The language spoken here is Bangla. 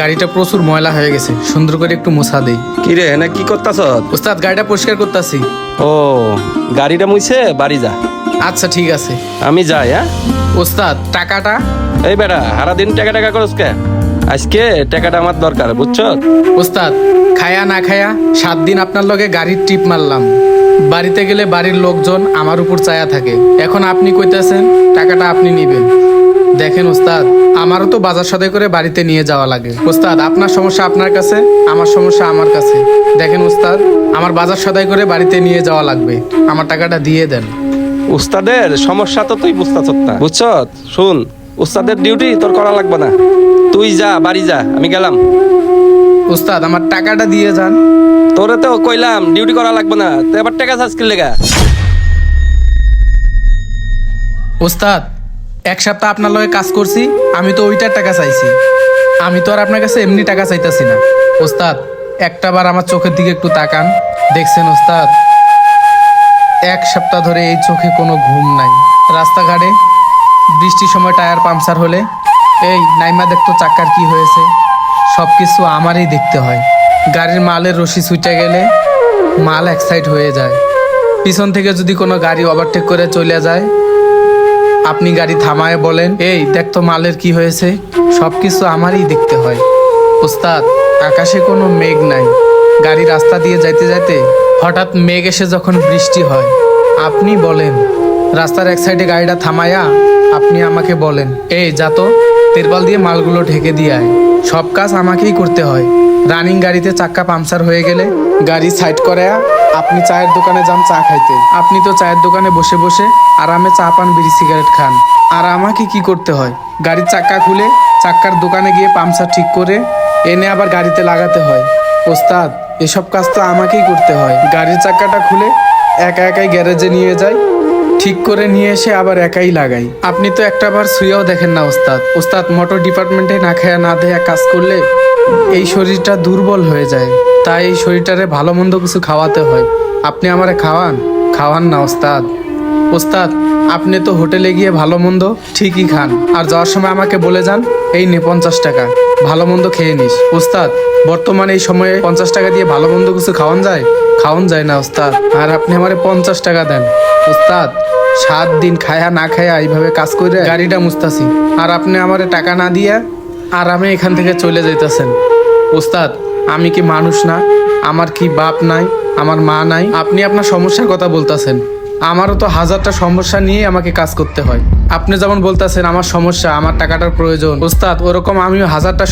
গাড়িটা প্রচুর ময়লা হয়ে গেছে, সুন্দর করে একটু মোছা দেই। কি রে না কি করতাছ? ওস্তাদ গাড়িটা পরিষ্কার করতেছি। ও গাড়িটা মুইছে বাড়ি যা। আচ্ছা ঠিক আছে। আমি যাই। হ্যাঁ ওস্তাদ টাকাটা? এই বেটা সারা দিন টাকা টাকা করস কে? আজকে টাকাটা আমার দরকার, বুঝছো? ওস্তাদ খায়া না খায়া 7 দিন আপনার লগে গাড়ির ট্রিপ মারলাম। বাড়িতে গেলে বাড়ির লোকজন আমার উপর চায়া থাকে। এখন আপনি কইতেছেন টাকাটা আপনি নিবেন। দেখেন ওস্তাদ, আমারও তো বাজার সদাই করে বাড়িতে নিয়ে যাওয়া লাগে। ওস্তাদ আপনার সমস্যা আপনার কাছে, আমার সমস্যা আমার কাছে। দেখেন ওস্তাদ, আমার বাজার সদাই করে বাড়িতে নিয়ে যাওয়া লাগবে, আমার টাকাটা দিয়ে দেন। উস্তাদের সমস্যা তো তুই বুঝতাছ না, বুঝছো? শুন, উস্তাদের ডিউটি তোর করা লাগবে না, তুই যা বাড়ি যা, আমি গেলাম। ওস্তাদ আমার টাকাটা দিয়ে যান। তোরে তো কইলাম ডিউটি করা লাগবে না, তুই আবার টাকা চাস কি লেগা? ওস্তাদ 1 সপ্তাহ আপনার লগে কাজ করছি, আমি তো ওইটার টাকা চাইছি। আমি তো আর আপনার কাছে এমনি টাকা চাইতাছি না। ওস্তাদ একটা বার আমার চোখের দিকে একটু তাকান। দেখছেন ওস্তাদ, 1 সপ্তাহ ধরে এই চোখে কোনো ঘুম নাই। রাস্তাঘাটে বৃষ্টির সময় টায়ার পাংচার হলে এই নাইমা দেখতো চাক্কার কি হয়েছে, সব কিছু আমারই দেখতে হয়। গাড়ির মালের রশি ছুটে গেলে মাল এক সাইড হয়ে যায়। পিছন থেকে যদি কোনো গাড়ি ওভারটেক করে চলে যায়, আপনি গাড়ি থামায় বলেন এই দেখতো মালের কি হয়েছে, সব কিছু আমারই দেখতে হয়। ওস্তাদ আকাশে কোনো মেঘ নাই, গাড়ি রাস্তা দিয়ে যাইতে যাইতে হঠাৎ মেঘ এসে যখন বৃষ্টি হয়, আপনি বলেন রাস্তার এক সাইডে গাড়িটা থামায়া আপনি আমাকে বলেন এই যাতো তিরপাল দিয়ে মালগুলো ঢেকে দিয়ে আয়। সব কাজ আমাকেই করতে হয়। রানিং গাড়িতে চাক্কা পাংচার হয়ে গেলে গাড়ি সাইড করে আপনি চায়ের দোকানে যান চা খাইতে। আপনি তো চায়ের দোকানে বসে বসে আরামে চা পান, বিড়ি সিগারেট খান। আর আমাকে কি করতে হয়? গাড়ির চাক্কা খুলে চাক্কার দোকানে গিয়ে পাংচার ঠিক করে এনে আবার গাড়িতে লাগাতে হয়। ওস্তাদ এসব কাজ তো আমাকেই করতে হয়। গাড়ির চাক্কাটা খুলে একা একাই গ্যারেজে নিয়ে যাই, ঠিক করে নিয়ে এসে আবার একাই লাগাই। আপনি তো একটা বার শুয়েও দেখেন না ওস্তাদ। ওস্তাদ মোটর ডিপার্টমেন্টে না খায়া না দেয়া কাজ করলে এই শরীরটা দুর্বল হয়ে যায়, তাই এই শরীরটারে ভালো মন্দ কিছু খাওয়াতে হয়। আপনি আমারে খাওয়ান, খাওয়ান না ওস্তাদ। ওস্তাদ আপনি তো হোটেলে গিয়ে ভালো মন্দ ঠিকই খান, আর যাওয়ার সময় আমাকে বলে যান এই নে 50 টাকা, ভালো মন্দ খেয়ে নিস। ওস্তাদ বর্তমানে এই সময়ে 50 টাকা দিয়ে ভালো মন্দ কিছু খাওয়ান যায়? খাওয়ান যায় না ওস্তাদ। আর আপনি আমারে 50 টাকা দেন। ওস্তাদ 7 দিন খায়া না খায়া এইভাবে কাজ করে গাড়িটা মুছতাছি, আর আপনি আমারে টাকা না দিয়া আর আমি এখান থেকে চলে যাইতেছেন। ওস্তাদ আমি কি মানুষ না? আমার কি বাপ নাই? আমার মা নাই? আপনি আপনার সমস্যার কথা বলতেছেন, আমারও তো 1000টা সমস্যা নিয়ে আমাকে কাজ করতে হয়। আপনি যেমন বলতেছেন আমার সমস্যা, আমার টাকাটার প্রয়োজন, ওস্তাদ ওরকম আমিও 1000টা